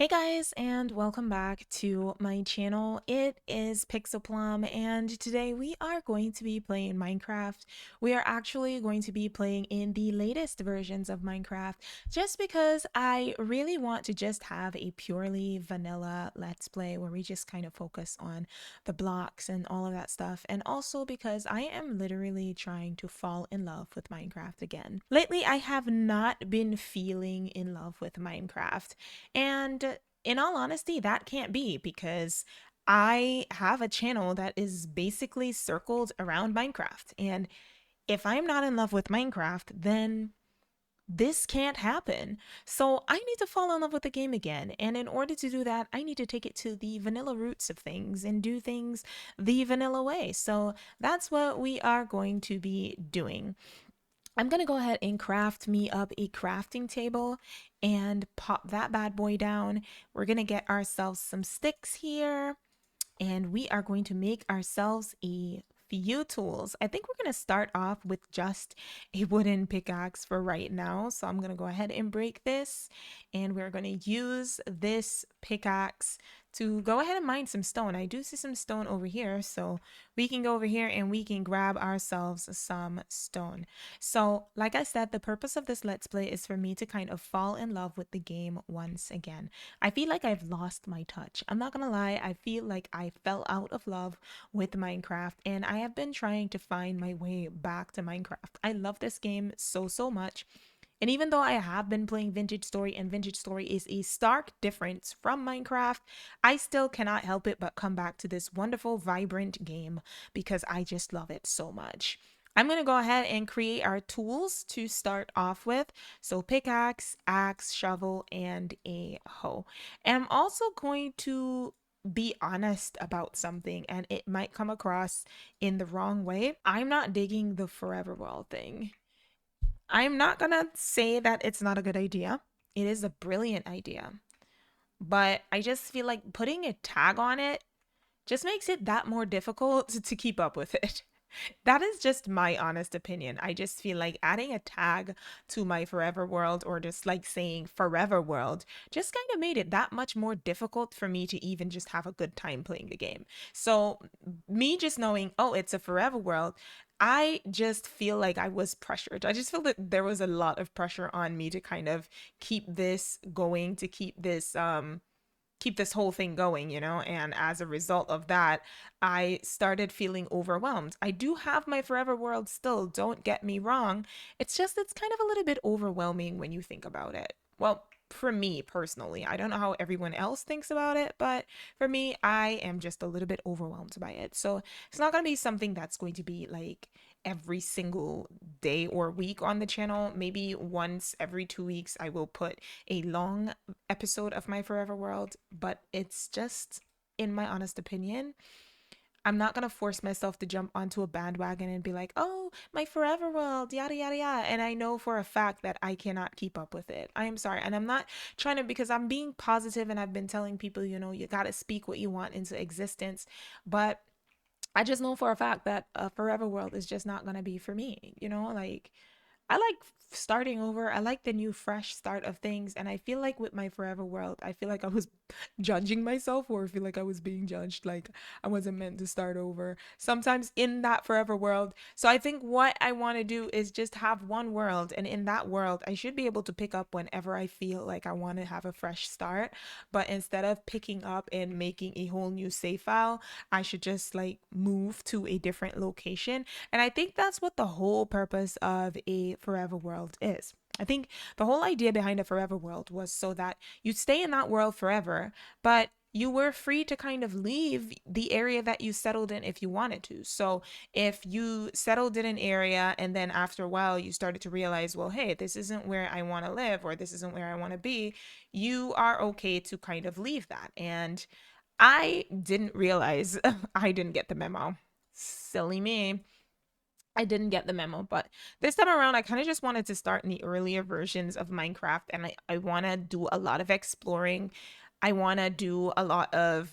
Hey guys, and welcome back to my channel. It is Pixelplum, and today we are going to be playing Minecraft. We are actually going to be playing in the latest versions of Minecraft just because I really want to just have a purely vanilla Let's Play where we just kind of focus on the blocks and all of that stuff, and also because I am literally trying to fall in love with Minecraft again. Lately, I have not been feeling in love with Minecraft. And in all honesty, that can't be because I have a channel that is basically circled around Minecraft. And if I'm not in love with Minecraft, then this can't happen. So I need to fall in love with the game again. And in order to do that, I need to take it to the vanilla roots of things and do things the vanilla way. So that's what we are going to be doing. I'm gonna go ahead and craft me up a crafting table and pop that bad boy down. We're gonna get ourselves some sticks here and we are going to make ourselves a few tools. I think we're going to start off with just a wooden pickaxe for right now. So I'm going to go ahead and break this, and we're going to use this pickaxe to go ahead and mine some stone. I do see some stone over here, so we can go over here and we can grab ourselves some stone. So like I said, the purpose of this Let's Play is for me to kind of fall in love with the game once again. I feel like I've lost my touch. I'm not gonna lie, I feel like I fell out of love with Minecraft, and I have been trying to find my way back to Minecraft. I love this game so much. And even though I have been playing Vintage Story, and Vintage Story is a stark difference from Minecraft, I still cannot help it but come back to this wonderful, vibrant game because I just love it so much. I'm going to go ahead and create our tools to start off with. So pickaxe, axe, shovel, and a hoe. And I'm also going to be honest about something, and it might come across in the wrong way. I'm not digging the forever world thing. I'm not gonna say that it's not a good idea. It is a brilliant idea. But I just feel like putting a tag on it just makes it that more difficult to keep up with it. That is just my honest opinion. I just feel like adding a tag to my forever world, or just like saying forever world, just kind of made it that much more difficult for me to even just have a good time playing the game. So, me just knowing, oh, it's a forever world, I just feel like I was pressured. I just feel that there was a lot of pressure on me to kind of keep this going, to keep this whole thing going, and as a result of that, I started feeling overwhelmed. I do have my forever world still, don't get me wrong. It's just, it's kind of a little bit overwhelming when you think about it. Well, for me personally, I don't know how everyone else thinks about it, but for me, I am just a little bit overwhelmed by it. So it's not going to be something that's going to be like every single day or week on the channel. Maybe once every 2 weeks, I will put a long episode of my forever world, but it's just, in my honest opinion, I'm not gonna force myself to jump onto a bandwagon and be like, oh, my forever world, yada yada yada. And I know for a fact that I cannot keep up with it. I am sorry. And I'm not trying to, because I'm being positive and I've been telling people, you gotta speak what you want into existence. But I just know for a fact that a forever world is just not gonna be for me, like I like starting over. I like the new fresh start of things. And I feel like with my forever world, I feel like I was judging myself, or I feel like I was being judged, like I wasn't meant to start over sometimes in that forever world. So I think what I want to do is just have one world, and in that world I should be able to pick up whenever I feel like I want to have a fresh start. But instead of picking up and making a whole new save file, I should just like move to a different location. And I think that's what the whole purpose of a forever world is. I think the whole idea behind a forever world was so that you'd stay in that world forever, but you were free to kind of leave the area that you settled in if you wanted to. So if you settled in an area and then after a while you started to realize, well, hey, this isn't where I want to live, or this isn't where I want to be, you are okay to kind of leave that. And I didn't realize I didn't get the memo. Silly me. I didn't get the memo, but this time around, I kind of just wanted to start in the earlier versions of Minecraft, and I want to do a lot of exploring. I want to do a lot of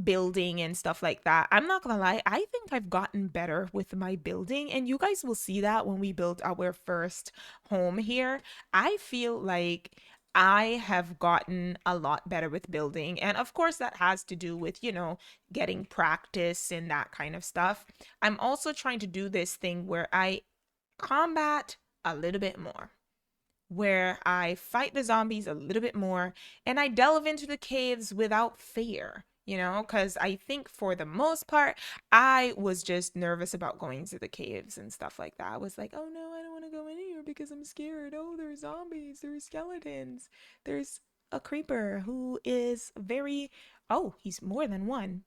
building and stuff like that. I'm not gonna lie, I think I've gotten better with my building, and you guys will see that when we build our first home here. I feel like I have gotten a lot better with building. And of course, that has to do with, getting practice and that kind of stuff. I'm also trying to do this thing where I combat a little bit more, where I fight the zombies a little bit more and I delve into the caves without fear, because I think for the most part, I was just nervous about going to the caves and stuff like that. I was like, oh no, I don't want to go in here because I'm scared. Oh, there's zombies, there's skeletons, there's a creeper who is oh, he's more than one,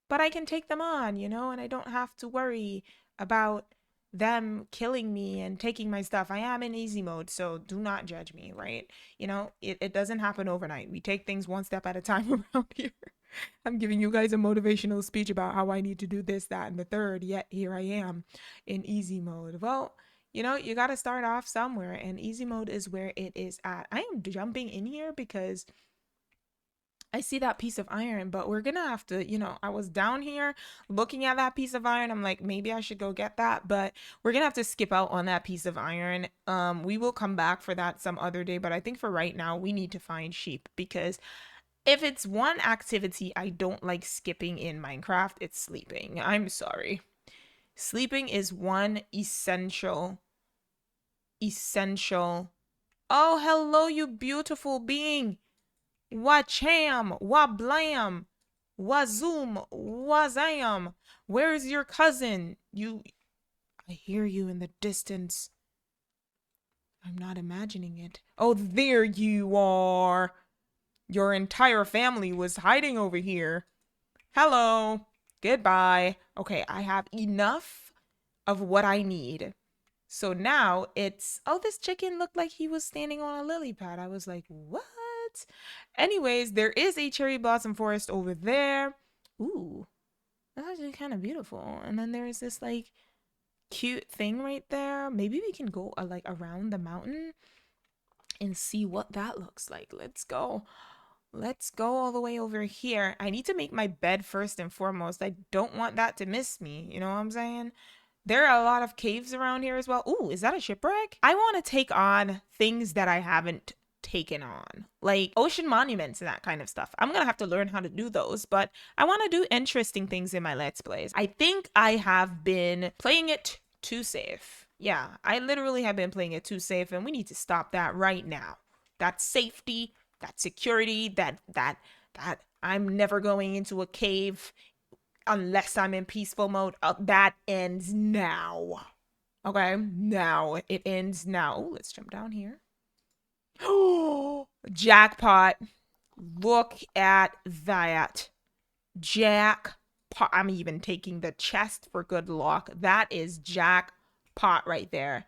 but I can take them on, and I don't have to worry about them killing me and taking my stuff. I am in easy mode, so do not judge me, right? It doesn't happen overnight. We take things one step at a time around here. I'm giving you guys a motivational speech about how I need to do this, that, and the third, yet here I am in easy mode. Well, you got to start off somewhere, and easy mode is where it is at. I am jumping in here because I see that piece of iron, but we're gonna have to, I was down here looking at that piece of iron. I'm like, maybe I should go get that, but we're gonna have to skip out on that piece of iron. We will come back for that some other day, but I think for right now, we need to find sheep because if it's one activity I don't like skipping in Minecraft, it's sleeping. I'm sorry. Sleeping is one essential. Oh, hello, you beautiful being. Wacham, wablam, wazoom, wazam. Where's your cousin? I hear you in the distance. I'm not imagining it. Oh, there you are. Your entire family was hiding over here. Hello. Goodbye. Okay, I have enough of what I need. So now oh, this chicken looked like he was standing on a lily pad. I was like, what? Anyways, there is a cherry blossom forest over there. Ooh, that's actually kind of beautiful. And then there's this like cute thing right there. Maybe we can go like around the mountain and see what that looks like. Let's go. Let's go all the way over here. I need to make my bed first and foremost. I don't want that to miss me. You know what I'm saying? There are a lot of caves around here as well. Ooh, is that a shipwreck? I want to take on things that I haven't taken on, like ocean monuments and that kind of stuff. I'm gonna have to learn how to do those, but I want to do interesting things in my Let's Plays. I think I have been playing it too safe. Yeah, I literally have been playing it too safe, and we need to stop that right now. That safety, that security, that I'm never going into a cave unless I'm in peaceful mode. That ends now. Okay, now it ends now. Ooh, let's jump down here. Oh, jackpot. Look at that. Jackpot. I'm even taking the chest for good luck. That is jackpot right there.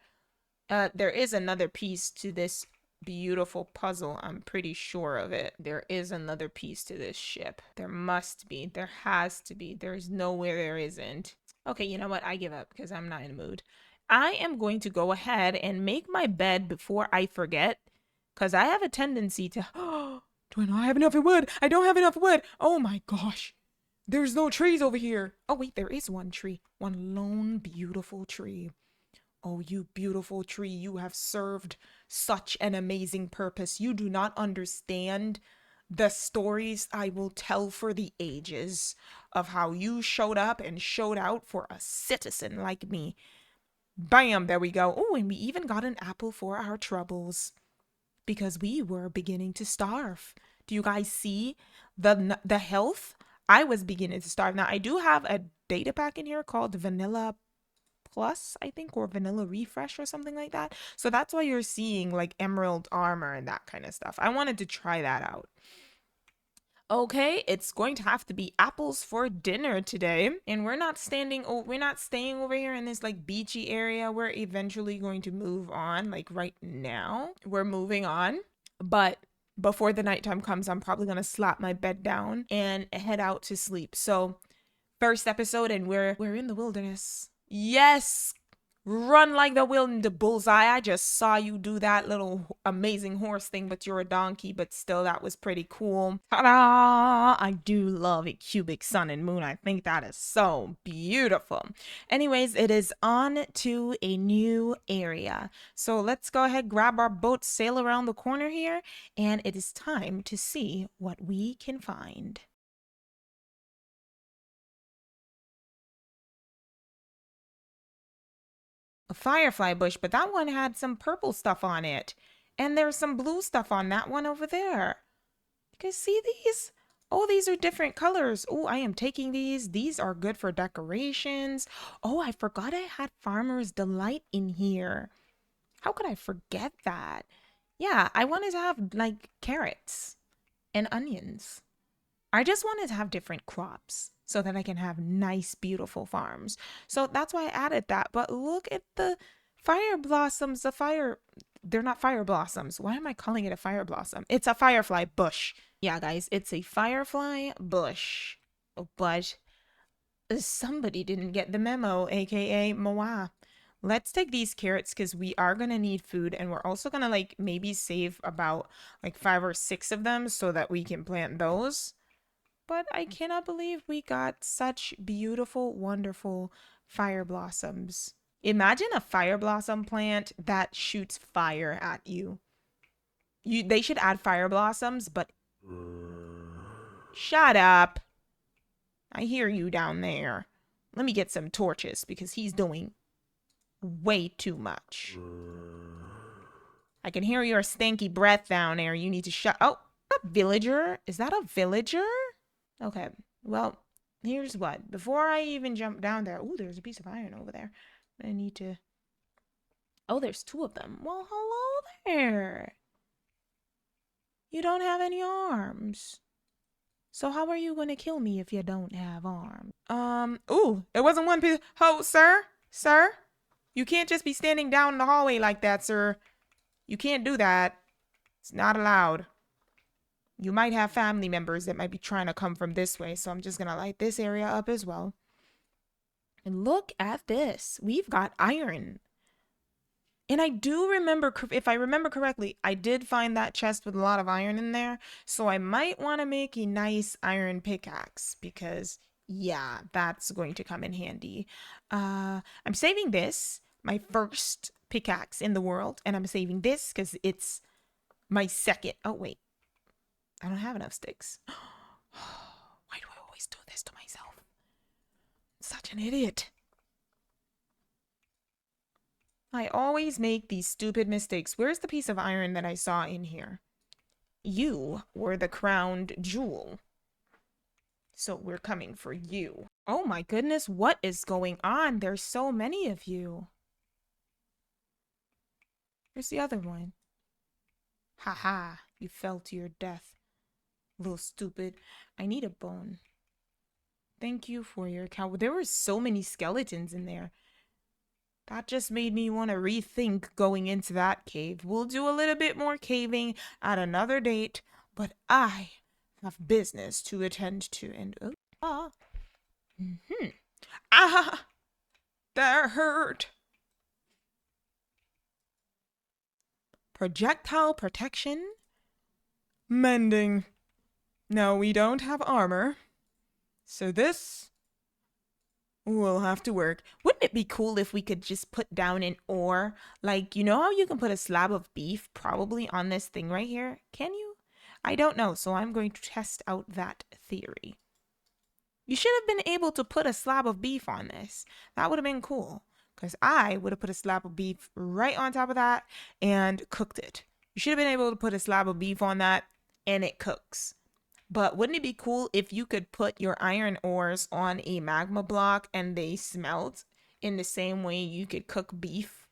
There is another piece to this beautiful puzzle. I'm pretty sure of it. There is another piece to this ship. There must be. There has to be. There's nowhere there isn't. Okay, you know what? I give up because I'm not in the mood. I am going to go ahead and make my bed before I forget, because I have a tendency to, oh, do I not have enough wood? I don't have enough wood. Oh my gosh. There's no trees over here. Oh wait, there is one tree. One lone beautiful tree. Oh, you beautiful tree, you have served such an amazing purpose. You do not understand the stories I will tell for the ages of how you showed up and showed out for a citizen like me. Bam, there we go. Oh, and we even got an apple for our troubles because we were beginning to starve. Do you guys see the health? I was beginning to starve. Now, I do have a data pack in here called Vanilla Plus, I think, or Vanilla Refresh or something like that. So that's why you're seeing like emerald armor and that kind of stuff. I wanted to try that out. Okay, it's going to have to be apples for dinner today. And we're not staying over here in this like beachy area. We're eventually going to move on. Like right now, we're moving on. But before the nighttime comes, I'm probably going to slap my bed down and head out to sleep. So first episode, and we're in the wilderness. Yes, Run like the wind, the bullseye. I just saw you do that little amazing horse thing, but you're a donkey, but still, that was pretty cool. Ta-da! I do love a cubic sun and moon. I think that is so beautiful. Anyways, it is on to a new area. So let's go ahead, grab our boat, sail around the corner here, and it is time to see what we can find. A firefly bush, but that one had some purple stuff on it. And there's some blue stuff on that one over there. You guys see these? Oh, these are different colors. Oh, I am taking these. These are good for decorations. Oh, I forgot I had Farmer's Delight in here. How could I forget that? Yeah, I wanted to have like carrots and onions. I just wanted to have different crops so that I can have nice, beautiful farms. So that's why I added that. But look at the fire blossoms. They're not fire blossoms. Why am I calling it a fire blossom? It's a firefly bush. Yeah, guys, it's a firefly bush. But somebody didn't get the memo, aka Moa. Let's take these carrots because we are going to need food, and we're also going to like maybe save about like 5 or 6 of them so that we can plant those. But I cannot believe we got such beautiful, wonderful fire blossoms. Imagine a fire blossom plant that shoots fire at you. They should add fire blossoms, but shut up. I hear you down there. Let me get some torches because he's doing way too much. I can hear your stanky breath down there. You need to shut. Oh, a villager? Is that a villager? Okay, well, here's what. Before I even jump down there, ooh, there's a piece of iron over there. I need to. Oh, there's 2 of them. Well, hello there. You don't have any arms. So how are you going to kill me if you don't have arms? Ooh, it wasn't one piece. Oh, sir, sir, you can't just be standing down in the hallway like that, sir. You can't do that. It's not allowed. You might have family members that might be trying to come from this way, so I'm just going to light this area up as well. And look at this. We've got iron. And I do remember, if I remember correctly, I did find that chest with a lot of iron in there. So I might want to make a nice iron pickaxe because, yeah, that's going to come in handy. I'm saving this, my first pickaxe in the world. And I'm saving this because it's my second. Oh, wait. I don't have enough sticks. Why do I always do this to myself? Such an idiot. I always make these stupid mistakes. Where's the piece of iron that I saw in here? You were the crowned jewel. So we're coming for you. Oh my goodness, what is going on? There's so many of you. Where's the other one? Haha, you fell to your death. Little stupid. I need a bone. Thank you for your cow. There were so many skeletons in there. That just made me want to rethink going into that cave. We'll do a little bit more caving at another date, but I have business to attend to. And ah, that hurt. Projectile protection, mending. No, we don't have armor, so this will have to work. Wouldn't it be cool if we could just put down an ore? Like, you know how you can put a slab of beef probably on this thing right here? Can you? I don't know, so I'm going to test out that theory. You should have been able to put a slab of beef on this. That would have been cool, because I would have put a slab of beef right on top of that and cooked it. You should have been able to put a slab of beef on that and it cooks. But wouldn't it be cool if you could put your iron ores on a magma block and they smelt in the same way you could cook beef?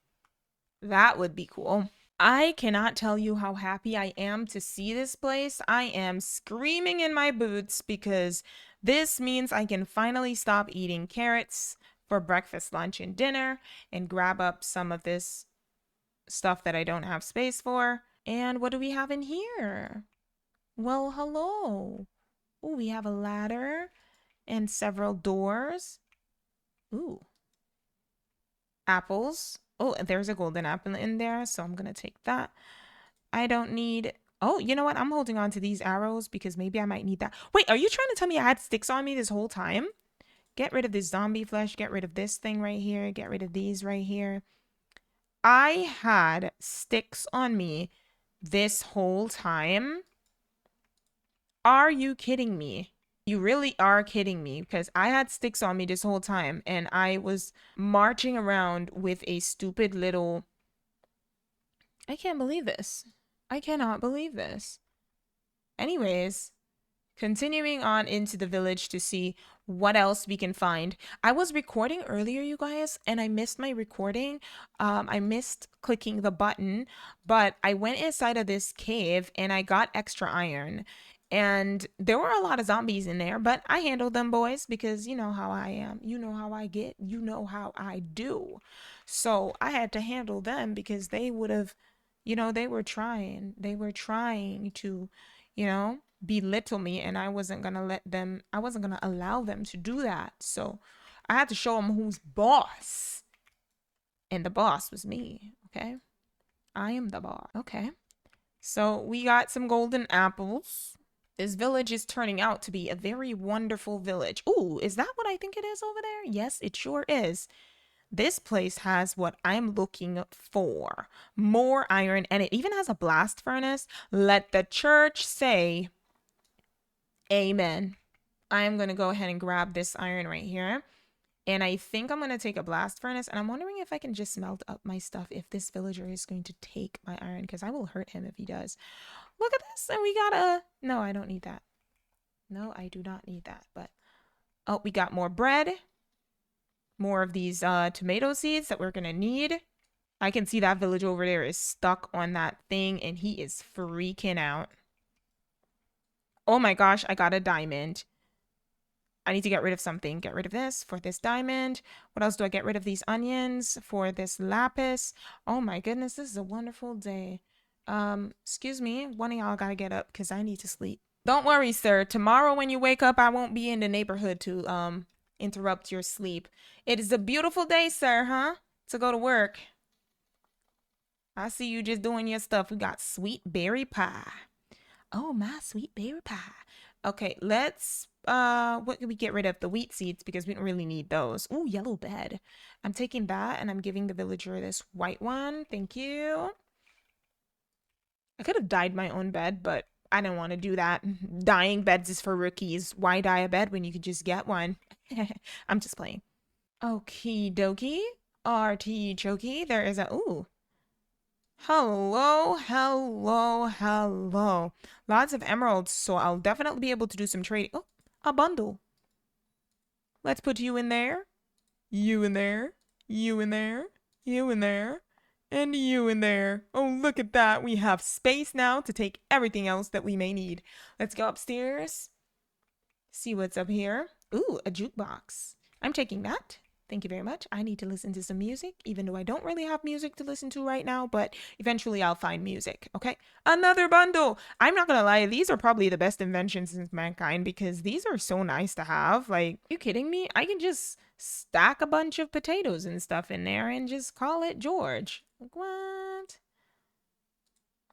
That would be cool. I cannot tell you how happy I am to see this place. I am screaming in my boots because this means I can finally stop eating carrots for breakfast, lunch, and dinner and grab up some of this stuff that I don't have space for. And what do we have in here? Well, hello. Ooh, we have a ladder and several doors. Ooh. Apples. Oh, and there's a golden apple in there, so I'm gonna take that. I don't need. Oh, you know what? I'm holding on to these arrows because maybe I might need that. Wait, are you trying to tell me I had sticks on me this whole time? Get rid of this zombie flesh. Get rid of this thing right here. Get rid of these right here. I had sticks on me this whole time. Are you kidding me? You really are kidding me because I had sticks on me this whole time and I was marching around with a stupid little. I can't believe this. I cannot believe this. Anyways, continuing on into the village to see what else we can find. I was recording earlier, you guys, and I missed my recording. I missed clicking the button, but I went inside of this cave and I got extra iron. And there were a lot of zombies in there, but I handled them, boys, because you know how I am. You know how I get. You know how I do. So I had to handle them because they would have, they were trying. They were trying to, belittle me, and I wasn't going to let them, I wasn't going to allow them to do that. So I had to show them who's boss. And the boss was me, okay? I am the boss. Okay. So we got some golden apples. This village is turning out to be a very wonderful village. Ooh, is that what I think it is over there? Yes, it sure is. This place has what I'm looking for. More iron, and it even has a blast furnace. Let the church say amen. I am going to go ahead and grab this iron right here. And I think I'm going to take a blast furnace. And I'm wondering if I can just smelt up my stuff if this villager is going to take my iron. Because I will hurt him if he does. Look at this. And we got a... No, I don't need that. No, I do not need that. But... Oh, we got more bread. More of these tomato seeds that we're going to need. I can see that village over there is stuck on that thing. And he is freaking out. Oh my gosh, I got a diamond. I need to get rid of something. Get rid of this for this diamond. What else do I get rid of? These onions for this lapis. Oh my goodness, this is a wonderful day. Excuse me. One of y'all gotta get up because I need to sleep. Don't worry, sir. Tomorrow when you wake up, I won't be in the neighborhood to interrupt your sleep. It is a beautiful day, sir, huh? To go to work. I see you just doing your stuff. We got sweet berry pie. Oh, my sweet berry pie. Okay, let's what can we get rid of? The wheat seeds because we don't really need those. Ooh, yellow bed. I'm taking that and I'm giving the villager this white one. Thank you. I could have dyed my own bed, but I don't want to do that. Dyeing beds is for rookies. Why dye a bed when you could just get one? I'm just playing. Okie dokie. Artichoke. There is a ooh. Hello, hello, hello. Lots of emeralds, so I'll definitely be able to do some trading. Oh, a bundle. Let's put you in there. You in there. You in there. You in there. And you in there. Oh, look at that. We have space now to take everything else that we may need. Let's go upstairs. See what's up here. Ooh, a jukebox. I'm taking that. Thank you very much. I need to listen to some music, even though I don't really have music to listen to right now, but eventually I'll find music, okay? Another bundle! I'm not gonna lie, these are probably the best inventions since mankind because these are so nice to have. Like, you kidding me? I can just stack a bunch of potatoes and stuff in there and just call it George. Like, what?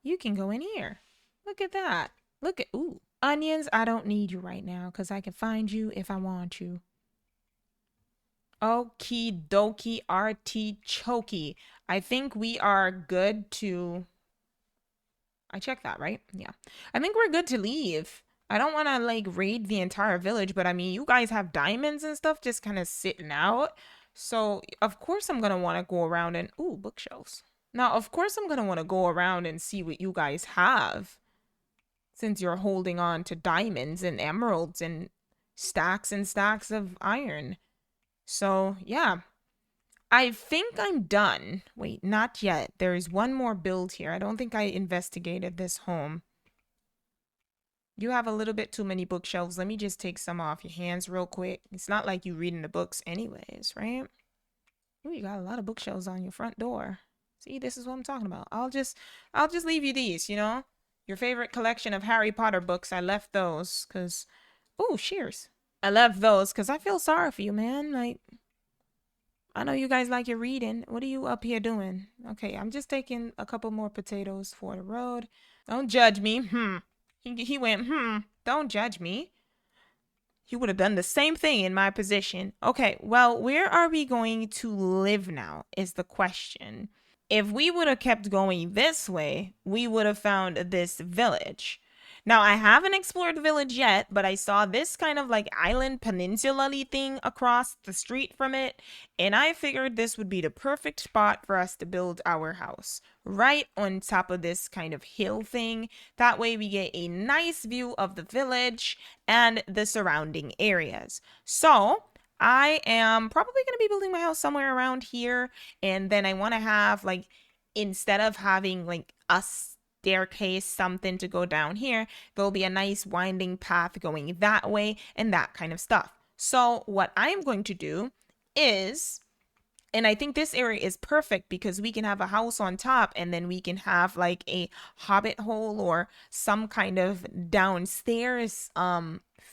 You can go in here. Look at that. Look at, ooh. Onions, I don't need you right now because I can find you if I want you. Okie dokie artichoke. I think we are good to... I checked that, right? Yeah. I think we're good to leave. I don't want to, like, raid the entire village, but I mean, you guys have diamonds and stuff just kind of sitting out. So, of course I'm going to want to go around and... Ooh, bookshelves. Now, of course I'm going to want to go around and see what you guys have. Since you're holding on to diamonds and emeralds and stacks of iron. So, yeah. I think I'm done. Wait, not yet. There is one more build here. I don't think I investigated this home. You have a little bit too many bookshelves. Let me just take some off your hands real quick. It's not like you reading the books anyways, right? Ooh, you got a lot of bookshelves on your front door. See, this is what I'm talking about. I'll just leave you these, you know? Your favorite collection of Harry Potter books. I left those because... Oh, shears. I left those because I feel sorry for you, man. Like, I know you guys like your reading. What are you up here doing? Okay, I'm just taking a couple more potatoes for the road. Don't judge me. He went, don't judge me. He would have done the same thing in my position. Okay, well, where are we going to live now is the question. If we would have kept going this way, we would have found this village. Now, I haven't explored the village yet, but I saw this kind of like island peninsula-y thing across the street from it, and I figured this would be the perfect spot for us to build our house, right on top of this kind of hill thing. That way we get a nice view of the village and the surrounding areas. So, I am probably going to be building my house somewhere around here, and then I want to have like, instead of having like a staircase, something to go down here, there'll be a nice winding path going that way and that kind of stuff. So what I'm going to do is, and I think this area is perfect because we can have a house on top and then we can have like a hobbit hole or some kind of downstairs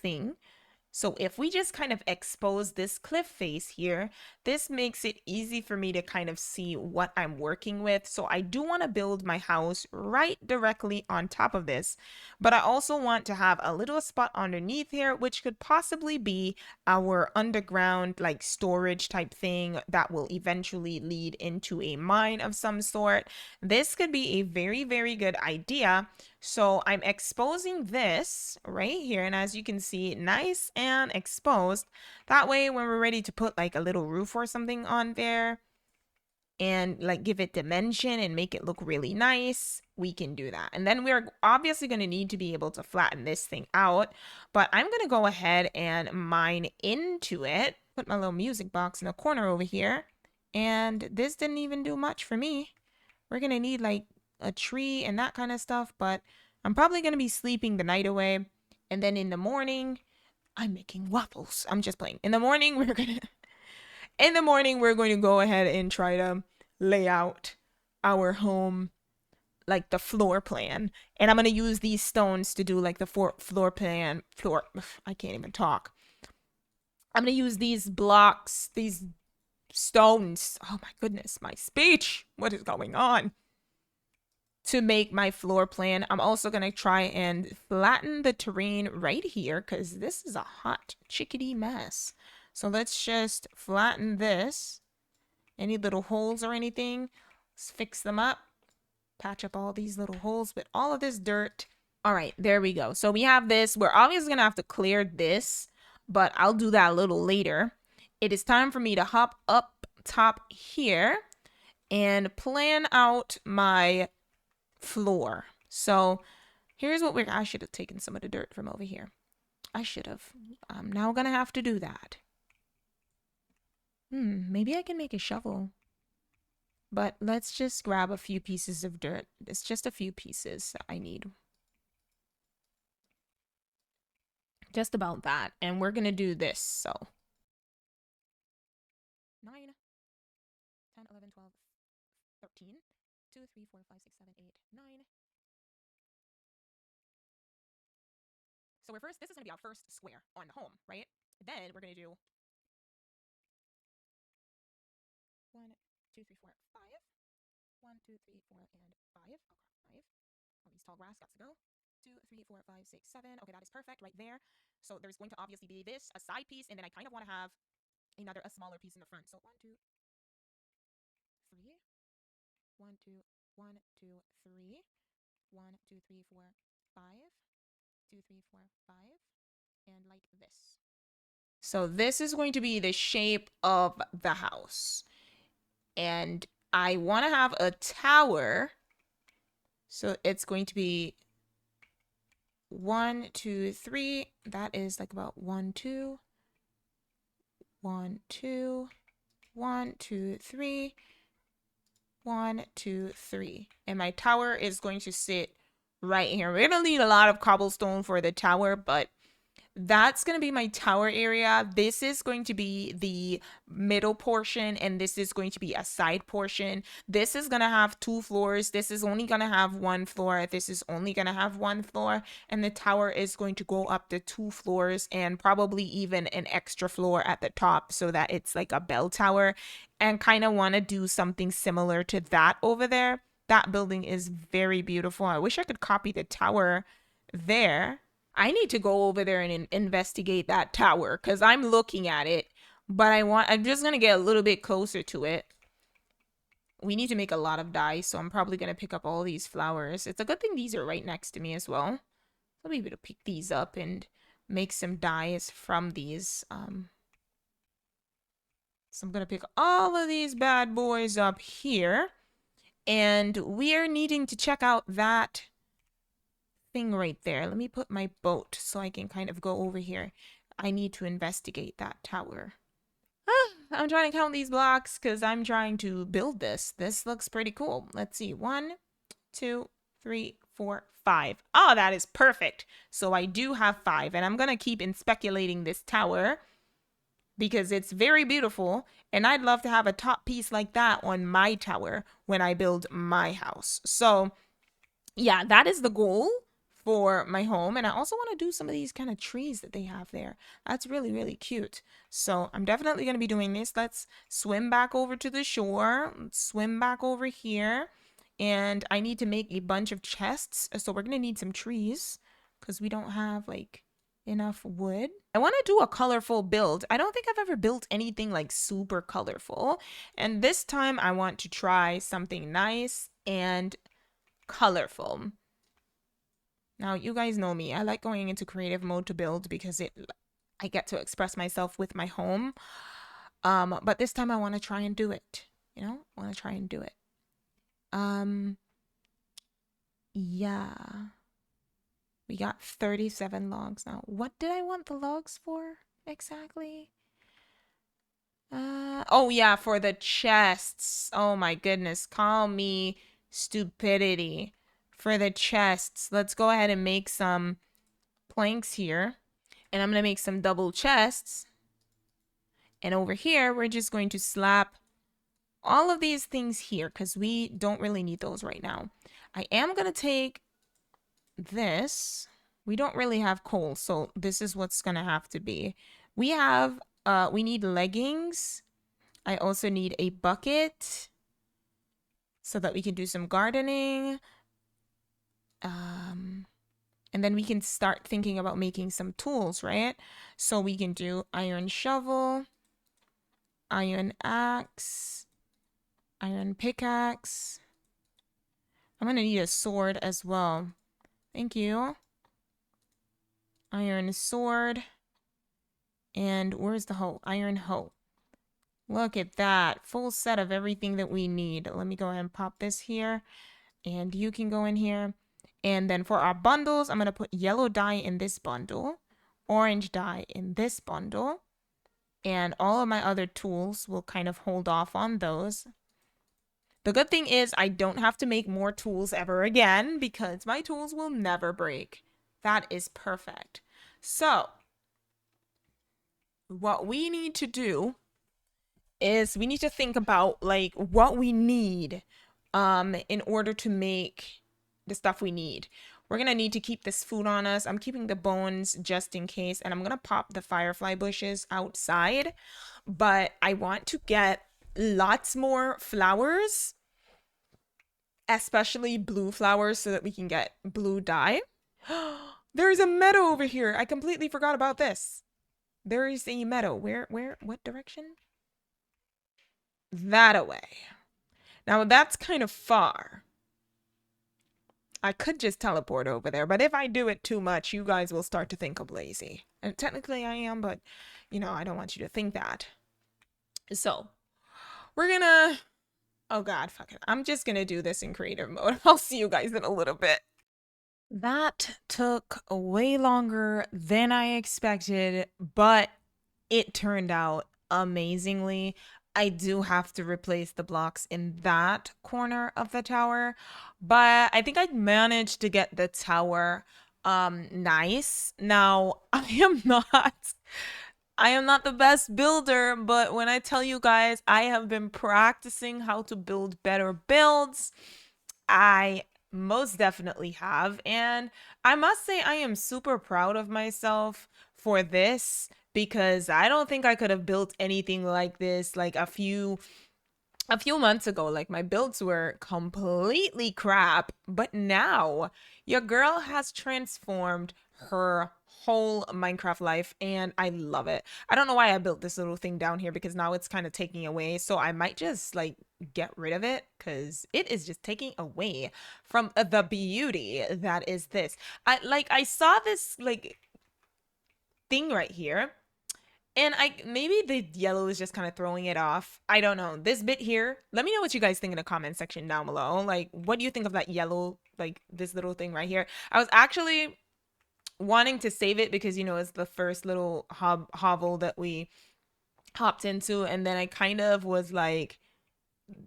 thing. So if we just kind of expose this cliff face here, this makes it easy for me to kind of see what I'm working with. So I do want to build my house right directly on top of this, but I also want to have a little spot underneath here, which could possibly be our underground like storage type thing that will eventually lead into a mine of some sort. This could be a very, very good idea. So I'm exposing this right here, and as you can see, nice and exposed. That way when we're ready to put like a little roof or something on there and like give it dimension and make it look really nice, we can do that. And then we're obviously going to need to be able to flatten this thing out, but I'm going to go ahead and mine into it. Put my little music box in the corner over here, and this didn't even do much for me. We're going to need like a tree and that kind of stuff, but I'm probably going to be sleeping the night away. And then in the morning, I'm making waffles. I'm just playing. In the morning, we're going to go ahead and try to lay out our home, like the floor plan. And I'm going to use these stones to do like the floor plan. I can't even talk. I'm going to use these blocks, these stones. Oh my goodness, my speech. What is going on? To make my floor plan. I'm also going to try and flatten the terrain right here because this is a hot chickadee mess. So let's just flatten this. Any little holes or anything, let's fix them up. Patch up all these little holes with all of this dirt. All right, there we go. So we have this. We're obviously going to have to clear this, but I'll do that a little later. It is time for me to hop up top here and plan out my floor. So here's what I should have taken some of the dirt from over here. I should have. I'm now gonna have to do that. Maybe I can make a shovel. But let's just grab a few pieces of dirt. It's just a few pieces that I need. Just about that. And we're gonna do this, so. 9, 10, 11, 12, 13. 2, 3, 4, 5, 6, 7, 8, 9. So this is going to be our first square on the home, right? Then we're going to do 1, 2, 3, 4, 5. 1, 2, 3, 4, and 5. Oh, 5. All these tall grass got to go. 2, 3, 4, 5, 6, 7. Okay, that is perfect right there. So there's going to obviously be this, a side piece, and then I kind of want to have a smaller piece in the front. So 1, 2, 3. 1, 2, 1, 2, 3. 1, 2, 3, 4, 5. 2, 3, 4, 5, and like this. So this is going to be the shape of the house. And I want to have a tower. So it's going to be 1, 2, 3. That is like about 1, 2. 1, 2. 1, 2, 3. 1, 2, 3. And my tower is going to sit right here. We're going to need a lot of cobblestone for the tower, but that's going to be my tower area. This is going to be the middle portion, and this is going to be a side portion. This is going to have 2 floors. This is only going to have 1 floor. This is only going to have 1 floor. And the tower is going to go up to 2 floors and probably even an extra floor at the top so that it's like a bell tower, and kind of want to do something similar to that over there. That building is very beautiful. I wish I could copy the tower there. I need to go over there and investigate that tower because I'm looking at it, but I'm just going to get a little bit closer to it. We need to make a lot of dye, so I'm probably going to pick up all these flowers. It's a good thing these are right next to me as well. I'll be able to pick these up and make some dyes from these. So I'm going to pick all of these bad boys up here. And we are needing to check out that thing right there. Let me put my boat so I can kind of go over here. I need to investigate that tower. I'm trying to count these blocks because I'm trying to build this. This looks pretty cool. Let's see. 1, 2, 3, 4, 5. Oh, that is perfect. So I do have 5, and I'm going to keep speculating this tower because it's very beautiful, and I'd love to have a top piece like that on my tower when I build my house. So yeah, that is the goal for my home. And I also want to do some of these kind of trees that they have there. That's really, really cute. So I'm definitely going to be doing this. Let's swim back over to the shore. Let's swim back over here. And I need to make a bunch of chests. So we're going to need some trees because we don't have like enough wood. I want to do a colorful build. I don't think I've ever built anything like super colorful. And this time I want to try something nice and colorful. Now, you guys know me. I like going into creative mode to build because I get to express myself with my home. But this time I want to try and do it. You know, I want to try and do it. Yeah. We got 37 logs now. What did I want the logs for exactly? Oh yeah, for the chests. Oh my goodness. Call me stupidity. For the chests, let's go ahead and make some planks here. And I'm going to make some double chests. And over here, we're just going to slap all of these things here because we don't really need those right now. I am going to take this. We don't really have coal, so this is what's going to have to be. We need leggings. I also need a bucket so that we can do some gardening. And then we can start thinking about making some tools, right? So we can do iron shovel, iron axe, iron pickaxe. I'm going to need a sword as well. Thank you. Iron sword. And where's the hoe? Iron hoe. Look at that. Full set of everything that we need. Let me go ahead and pop this here. And you can go in here. And then for our bundles, I'm going to put yellow dye in this bundle, orange dye in this bundle, and all of my other tools will kind of hold off on those. The good thing is I don't have to make more tools ever again because my tools will never break. That is perfect. So what we need to do is we need to think about like what we need in order to make the stuff we need. We're gonna need to keep this food on us. I'm keeping the bones just in case, and I'm gonna pop the firefly bushes outside, but I want to get lots more flowers, especially blue flowers, so that we can get blue dye. There's a meadow over here. I completely forgot about this. There is a meadow. Where, what direction? That away. Now that's kind of far. I could just teleport over there, but if I do it too much, you guys will start to think I'm lazy. And technically I am, but, you know, I don't want you to think that. So, we're gonna... Oh god, fuck it. I'm just gonna do this in creative mode. I'll see you guys in a little bit. That took way longer than I expected, but it turned out amazingly. I do have to replace the blocks in that corner of the tower, but I think I managed to get the tower nice. Now, I am not the best builder, but when I tell you guys I have been practicing how to build better builds, I most definitely have. And I must say, I am super proud of myself for this because I don't think I could have built anything like this like a few months ago. Like my builds were completely crap, but now your girl has transformed her whole Minecraft life and I love it. I don't know why I built this little thing down here because now it's kind of taking away. So I might just like get rid of it because it is just taking away from the beauty that is this. I saw this like thing right here and I maybe the yellow is just kind of throwing it off. I don't know. This bit here, let me know what you guys think in the comment section down below. Like, what do you think of that yellow, like this little thing right here? I was actually wanting to save it because, it's the first little hovel that we hopped into. And then I kind of was like,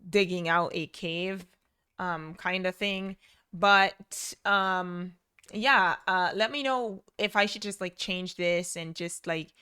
digging out a cave kind of thing. But yeah, let me know if I should just like change this and just like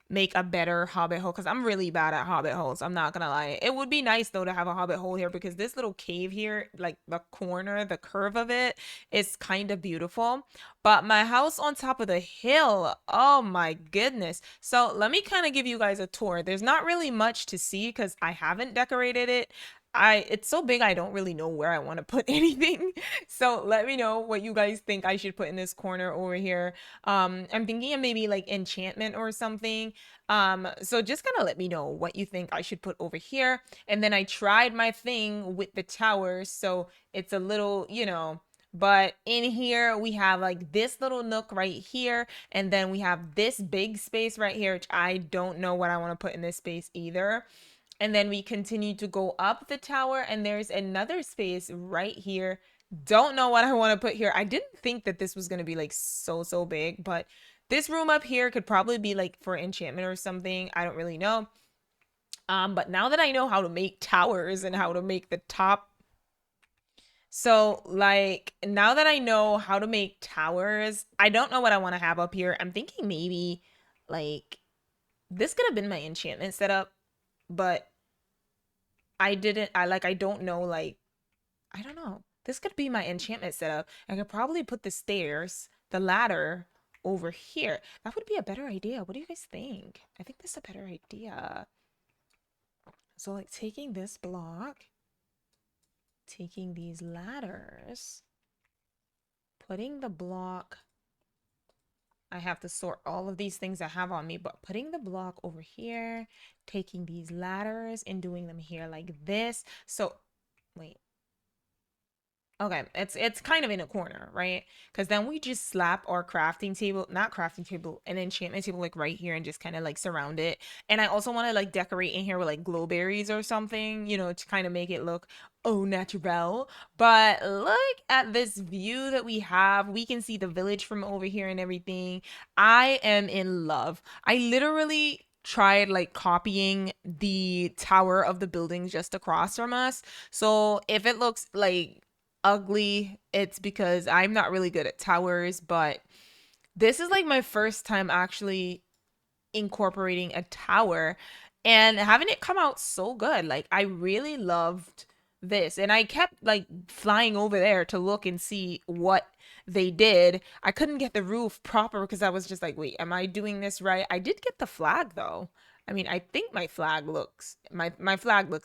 make a better hobbit hole because I'm really bad at hobbit holes. I'm not gonna lie. It would be nice though to have a hobbit hole here because this little cave here, like the corner, the curve of it is kind of beautiful. But my house on top of the hill, oh my goodness. So let me kind of give you guys a tour. There's not really much to see because I haven't decorated it. It's so big I don't really know where I want to put anything. So let me know what you guys think I should put in this corner over here. I'm thinking of maybe like enchantment or something. So just kind of let me know what you think I should put over here. And then I tried my thing with the towers, so it's a little, but in here we have like this little nook right here, and then we have this big space right here, which I don't know what I want to put in this space either. And then we continue to go up the tower, and there's another space right here. Don't know what I want to put here. I didn't think that this was going to be like so big, but this room up here could probably be like for enchantment or something. I don't really know. But now that I know how to make towers and how to make the top, so like now that I know how to make towers, I don't know what I want to have up here. I'm thinking maybe like this could have been my enchantment setup, but I don't know, like, I don't know. This could be my enchantment setup. I could probably put the stairs, the ladder over here. That would be a better idea. What do you guys think? I think this is a better idea. So like taking this block, taking these ladders, putting the block, I have to sort all of these things I have on me, but putting the block over here, taking these ladders and doing them here like this. So wait, okay, it's kind of in a corner, right? Because then we just slap our crafting table, not crafting table, an enchantment table like right here and just kind of like surround it. And I also want to like decorate in here with like glowberries or something, to kind of make it look au natural. But look at this view that we have. We can see the village from over here and everything. I am in love. I literally tried like copying the tower of the buildings just across from us. So if it looks like ugly, it's because I'm not really good at towers, but this is like my first time actually incorporating a tower and having it come out so good. Like I really loved this, and I kept like flying over there to look and see what they did. I couldn't get the roof proper because I was just like, wait, am I doing this right? I did get the flag though. I mean, I think my flag looks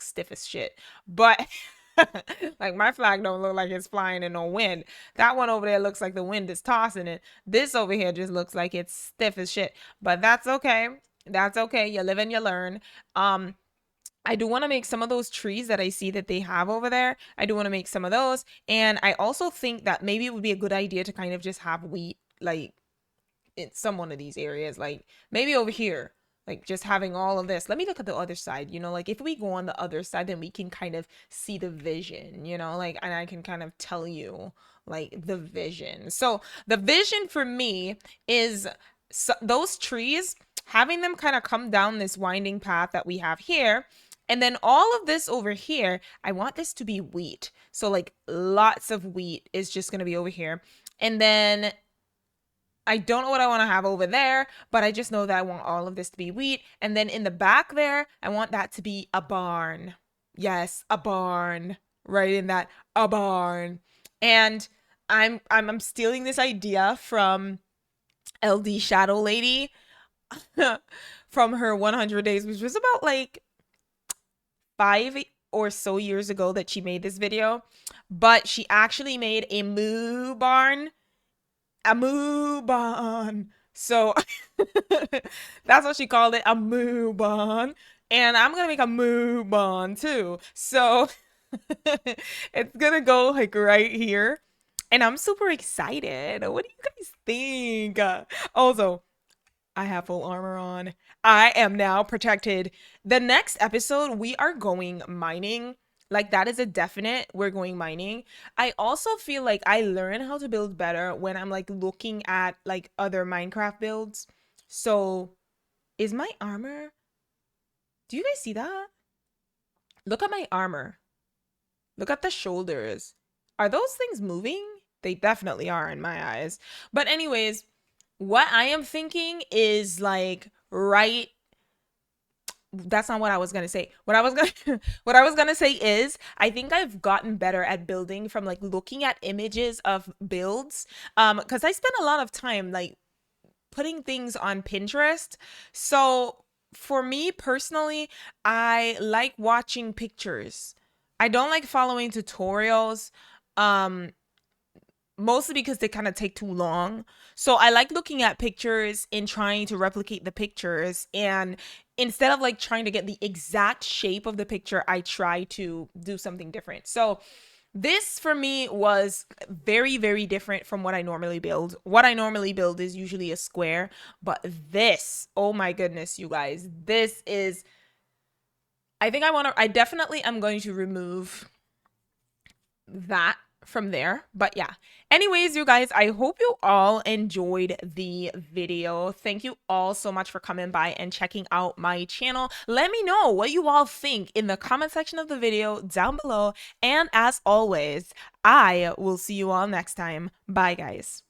stiff as shit, but like my flag don't look like it's flying in no wind. That one over there looks like the wind is tossing it. This over here just looks like it's stiff as shit. But that's okay. That's okay. You live and you learn. Um, I do want to make some of those trees that I see that they have over there. I do want to make some of those. And I also think that maybe it would be a good idea to kind of just have wheat like in some one of these areas, like maybe over here, like just having all of this. Let me look at the other side, like if we go on the other side, then we can kind of see the vision, like, and I can kind of tell you like the vision. So the vision for me is those trees, having them kind of come down this winding path that we have here. And then all of this over here, I want this to be wheat. So like lots of wheat is just going to be over here. And then I don't know what I want to have over there, but I just know that I want all of this to be wheat. And then in the back there, I want that to be a barn. Yes, a barn. Right in that, a barn. And I'm stealing this idea from LD Shadow Lady from her 100 days, which was about like 5 or so years ago that she made this video. But she actually made a moo barn, a moo barn. So that's what she called it, a moo barn. And I'm gonna make a moo barn too. So it's gonna go like right here. And I'm super excited. What do you guys think? Also, I have full armor on. I am now protected. The next episode, we are going mining. Like, that is a definite. We're going mining. I also feel like I learn how to build better when I'm like looking at like other Minecraft builds. So, is my armor? Do you guys see that? Look at my armor. Look at the shoulders. Are those things moving? They definitely are in my eyes. But, anyways, what I am thinking is like right, that's not what I was gonna say. What I was gonna what I was gonna say is I think I've gotten better at building from like looking at images of builds. Because I spend a lot of time like putting things on Pinterest. So for me personally, I like watching pictures. I don't like following tutorials. Um, Mostly because they kind of take too long. So I like looking at pictures and trying to replicate the pictures. And instead of like trying to get the exact shape of the picture, I try to do something different. So this for me was very, very different from what I normally build. What I normally build is usually a square, but this, oh my goodness, you guys, this is, I definitely am going to remove that from there. But yeah. Anyways, you guys, I hope you all enjoyed the video. Thank you all so much for coming by and checking out my channel. Let me know what you all think in the comment section of the video down below. And as always, I will see you all next time. Bye, guys.